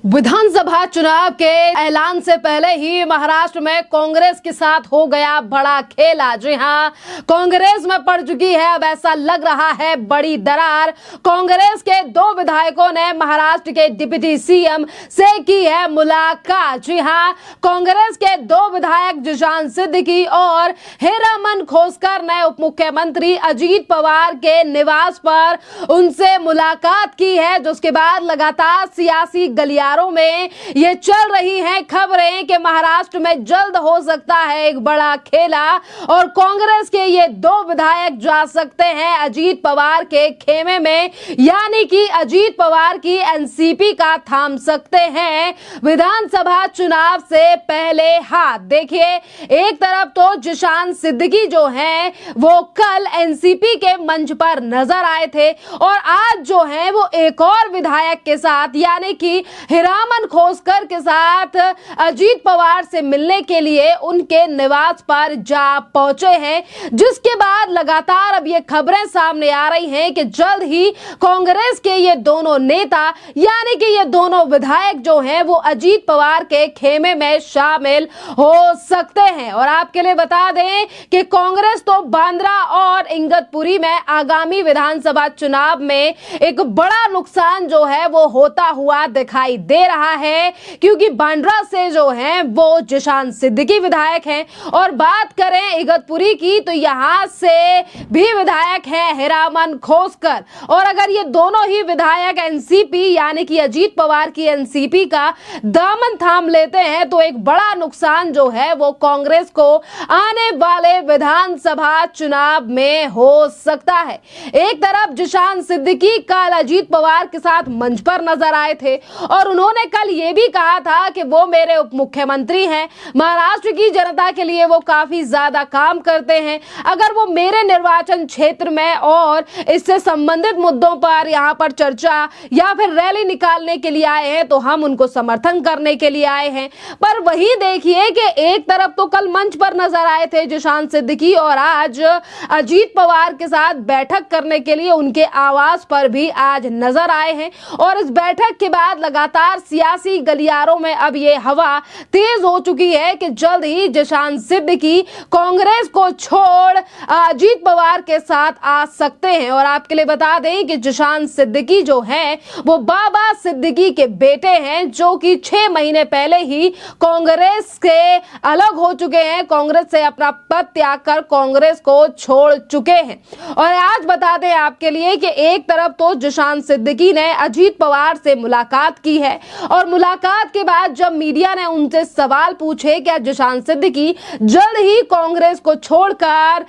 विधानसभा चुनाव के ऐलान से पहले ही महाराष्ट्र में कांग्रेस के साथ हो गया बड़ा खेला। जी हां, कांग्रेस में पड़ चुकी है अब ऐसा लग रहा है बड़ी दरार। कांग्रेस के दो विधायकों ने महाराष्ट्र के डिप्टी सीएम से की है मुलाकात। जी हां, कांग्रेस के दो विधायक जिशान सिद्दीकी और हीरामन खोसकर ने उप मुख्यमंत्री अजीत पवार के निवास पर उनसे मुलाकात की है, जिसके बाद लगातार सियासी गलियारों में ये चल रही हैं खबरें कि महाराष्ट्र में जल्द हो सकता है एक बड़ा खेला और कांग्रेस के ये दो विधायक जा सकते हैं अजीत पवार के खेमे में, यानी कि अजीत पवार की एनसीपी का थाम सकते हैं विधानसभा चुनाव से पहले हाथ। देखिए, एक तरफ तो जिशान सिद्दीकी जो हैं वो कल एनसीपी के मंच पर नजर आए थे और आज जो है वो एक और विधायक के साथ यानी कि हीरामन खोसकर के साथ अजीत पवार से मिलने के लिए उनके निवास पर जा पहुंचे हैं, जिसके बाद लगातार अब ये खबरें सामने आ रही हैं कि जल्द ही कांग्रेस के ये दोनों नेता यानी कि ये दोनों विधायक जो हैं वो अजीत पवार के खेमे में शामिल हो सकते हैं। और आपके लिए बता दें कि कांग्रेस तो बांद्रा और इगतपुरी में आगामी विधानसभा चुनाव में एक बड़ा नुकसान जो है वो होता हुआ दिखाई दे रहा है, क्योंकि बांद्रा से जो हैं वो जिशान सिद्दीकी विधायक हैं और बात करें इगतपुरी की तो यहां से भी विधायक हैं हीरामन खोसकर। और अगर ये दोनों ही विधायक एनसीपी यानी कि अजीत पवार की एनसीपी का दामन थाम लेते हैं तो एक बड़ा नुकसान जो है वो कांग्रेस को आने वाले विधानसभा चुनाव में हो सकता है। एक तरफ जिशान सिद्दीकी कल अजीत पवार के साथ मंच पर नजर आए थे और उन्होंने कल ये भी कहा था कि वो मेरे उप मुख्यमंत्री हैं, महाराष्ट्र की जनता के लिए वो काफी ज्यादा काम करते हैं, अगर वो मेरे निर्वाचन क्षेत्र में और इससे संबंधित मुद्दों पर यहाँ पर चर्चा या फिर रैली निकालने के लिए आए हैं तो हम उनको समर्थन करने के लिए आए हैं। पर वही देखिए कि एक तरफ तो कल मंच पर नजर आए थे जिशान सिद्दीकी और आज अजीत पवार के साथ बैठक करने के लिए उनके आवास पर भी आज नजर आए हैं और इस बैठक के बाद लगातार सियासी गलियारों में अब ये हवा तेज हो चुकी है कि जल्द ही जिशान सिद्दीकी कांग्रेस को छोड़ अजीत पवार के साथ आ सकते हैं। और आपके लिए बता दें कि जिशान सिद्दीकी जो हैं वो बाबा सिद्दीकी के बेटे हैं, जो कि 6 महीने पहले ही कांग्रेस से अलग हो चुके हैं, कांग्रेस से अपना पद त्याग कर कांग्रेस को छोड़ चुके हैं। और आज बता दें आपके लिए कि एक तरफ तो जिशान सिद्दीकी ने अजीत पवार से मुलाकात की है और मुलाकात के बाद जब मीडिया ने उनसे सवाल पूछे क्या जिशान सिद्दीकी जल्द ही कांग्रेस को छोड़कर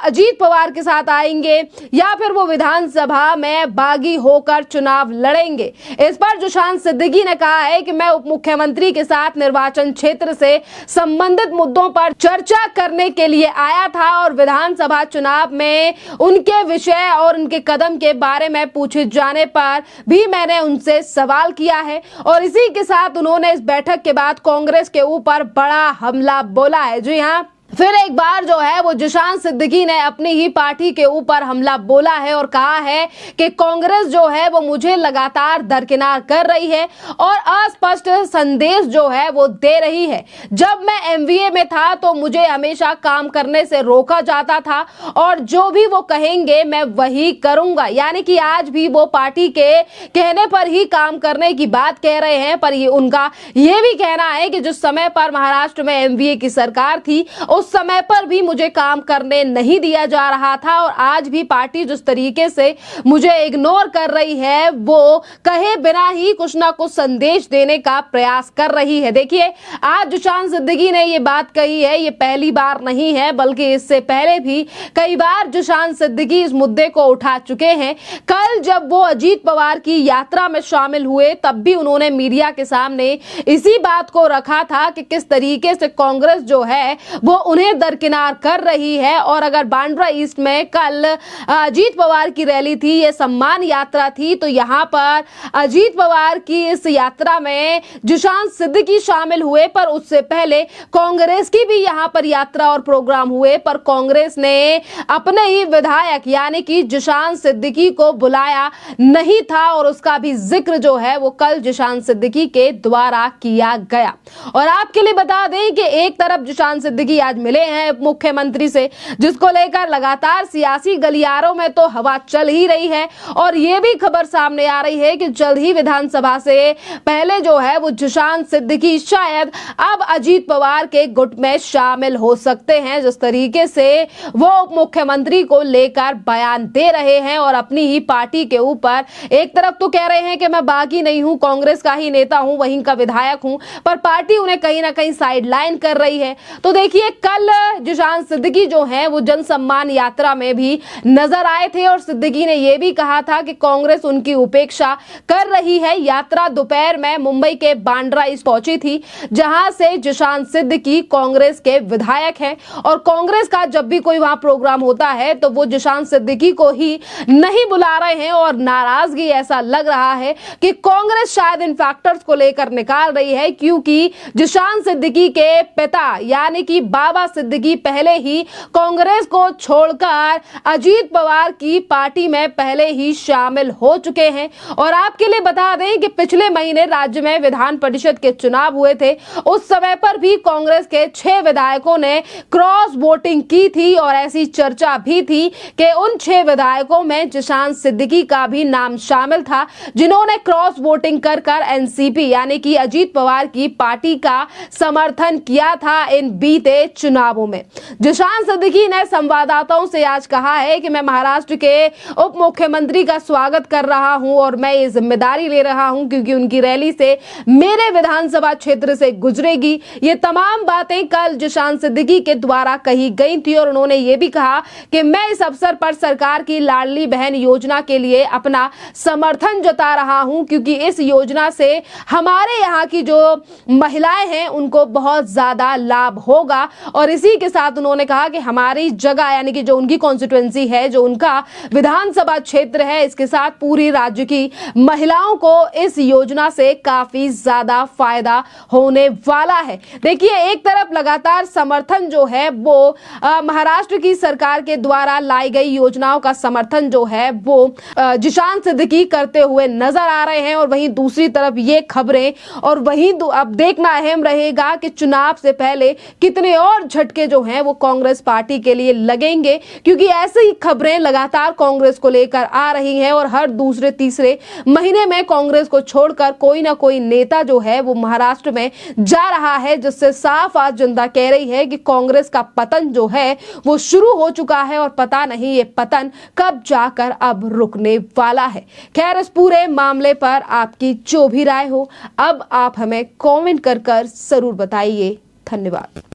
अजीत पवार के साथ आएंगे या फिर वो विधानसभा में बागी होकर चुनाव लड़ेंगे, इस पर जिशान सिद्दीकी ने कहा है कि मैं उप मुख्यमंत्री के साथ निर्वाचन क्षेत्र से संबंधित मुद्दों पर चर्चा करने के लिए आया था और विधानसभा चुनाव में उनके विषय और उनके कदम के बारे में पूछे जाने पर भी मैंने उनसे सवाल किया है। और इसी के साथ उन्होंने इस बैठक के बाद कांग्रेस के ऊपर बड़ा हमला बोला है। जी हां, फिर एक बार जो है वो जिशान सिद्दीकी ने अपनी ही पार्टी के ऊपर हमला बोला है और कहा है कि कांग्रेस जो है वो मुझे लगातार दरकिनार कर रही है और अस्पष्ट संदेश जो है वो दे रही है। जब मैं एमवीए में था तो मुझे हमेशा काम करने से रोका जाता था और जो भी वो कहेंगे मैं वही करूंगा, यानी कि आज भी वो पार्टी के कहने पर ही काम करने की बात कह रहे हैं। पर ये उनका ये भी कहना है कि जिस समय पर महाराष्ट्र में एमवीए की सरकार थी उस समय पर भी मुझे काम करने नहीं दिया जा रहा था और आज भी पार्टी जिस तरीके से मुझे इग्नोर कर रही है वो कहे बिना ही कुछ ना कुछ संदेश देने का प्रयास कर रही है। देखिए, आज जिशान सिद्दीकी ने ये बात कही है, ये पहली बार नहीं है बल्कि इससे पहले भी कई बार जिशान सिद्दीकी इस मुद्दे को उठा चुके हैं। कल जब वो अजीत पवार की यात्रा में शामिल हुए तब भी उन्होंने मीडिया के सामने इसी बात को रखा था कि किस तरीके से कांग्रेस जो है वो उन्हें दरकिनार कर रही है। और अगर बांद्रा ईस्ट में कल अजीत पवार की रैली थी, ये सम्मान यात्रा थी, तो यहाँ पर अजीत पवार की इस यात्रा में जिशान सिद्दीकी शामिल हुए। पर उससे पहले कांग्रेस की भी यहाँ पर यात्रा और प्रोग्राम हुए, पर कांग्रेस ने अपने ही विधायक यानी कि जिशान सिद्दीकी को बुलाया नहीं था और उसका भी जिक्र जो है वो कल जिशान सिद्दीकी के द्वारा किया गया। और आपके लिए बता दें कि एक तरफ जिशान सिद्दीकी आज मिले हैं मुख्यमंत्री से, जिसको लेकर लगातार सियासी गलियारों में तो हवा चल ही रही है। और ये भी खबर सामने आ रही है कि जल्द ही विधानसभा से पहले जो है वो जिशान सिद्दीकी शायद अब अजीत पवार के गुट में शामिल हो सकते हैं। जिस तरीके से वो मुख्यमंत्री को लेकर बयान दे रहे हैं और अपनी ही पार्टी के ऊपर एक तरफ तो कह रहे हैं कि मैं बागी नहीं हूं, कांग्रेस का ही नेता हूं, वहीं का विधायक हूं, पर पार्टी उन्हें कहीं ना कहीं साइडलाइन कर रही है। तो देखिए कल जिशान सिद्दीकी जो है वो जन सम्मान यात्रा में भी नजर आए थे और सिद्दीकी ने यह भी कहा था कि कांग्रेस उनकी उपेक्षा कर रही है। यात्रा दोपहर में मुंबई के बांद्रा ईस्ट पहुंची थी, जहां से जिशान सिद्दीकी कांग्रेस के विधायक हैं और कांग्रेस का जब भी कोई वहां प्रोग्राम होता है तो वो जिशान सिद्दीकी को ही नहीं बुला रहे हैं। और नाराजगी ऐसा लग रहा है कि कांग्रेस शायद इन फैक्टर्स को लेकर निकाल रही है, क्योंकि जिशान सिद्दीकी के पिता यानी कि बाबा सिद्दीकी पहले ही कांग्रेस को छोड़कर अजीत पवार की पार्टी में पहले ही शामिल हो चुके हैं। और आपके लिए बता दें कि पिछले महीने राज्य में विधान परिषद के चुनाव हुए थे, उस समय पर भी कांग्रेस के 6 विधायकों ने क्रॉस वोटिंग की थी और ऐसी चर्चा भी थी कि उन 6 विधायकों में जिशान सिद्दीकी का भी नाम शामिल था, जिन्होंने क्रॉस वोटिंग कर एनसीपी यानी कि अजीत पवार की पार्टी का समर्थन किया था इन बीते चुनावों में। जिशान सिद्दीकी ने संवाददाताओं से आज कहा है कि मैं महाराष्ट्र के उप मुख्यमंत्री का स्वागत कर रहा हूं और मैं ये जिम्मेदारी ले रहा हूं क्योंकि उनकी रैली से मेरे विधानसभा क्षेत्र से गुजरेगी। ये तमाम बातें कल जिशान सिद्दीकी के द्वारा कही गई थी और उन्होंने ये भी कहा कि मैं इस अवसर पर सरकार की लाडली बहन योजना के लिए अपना समर्थन जता रहा हूं, क्योंकि इस योजना से हमारे यहाँ की जो महिलाएं हैं उनको बहुत ज्यादा लाभ होगा। और इसी के साथ उन्होंने कहा कि हमारी जगह यानी कि जो उनकी कॉन्स्टिट्यूएंसी है, जो उनका विधानसभा क्षेत्र है, इसके साथ पूरी राज्य की महिलाओं को इस योजना से काफी ज्यादा फायदा होने वाला है। देखिए एक तरफ लगातार समर्थन जो है वो महाराष्ट्र की सरकार के द्वारा लाई गई योजनाओं का समर्थन जो है वो जिशान सिद्दीकी करते हुए नजर आ रहे हैं और वहीं दूसरी तरफ ये खबरें, और वहीं अब देखना अहम रहेगा कि चुनाव से पहले कितने और झटके जो हैं वो कांग्रेस पार्टी के लिए लगेंगे, क्योंकि ऐसी खबरें लगातार कांग्रेस को लेकर आ रही हैं और हर दूसरे तीसरे महीने में कांग्रेस को छोड़कर कोई ना कोई नेता जो है वो महाराष्ट्र में जा रहा है, जिससे साफ आज जनता कह रही है कि कांग्रेस का पतन जो है वो शुरू हो चुका है और पता नहीं ये पतन कब जाकर अब रुकने वाला है। खैर इस पूरे मामले पर आपकी जो भी राय हो अब आप हमें कमेंट कर जरूर बताइए। धन्यवाद।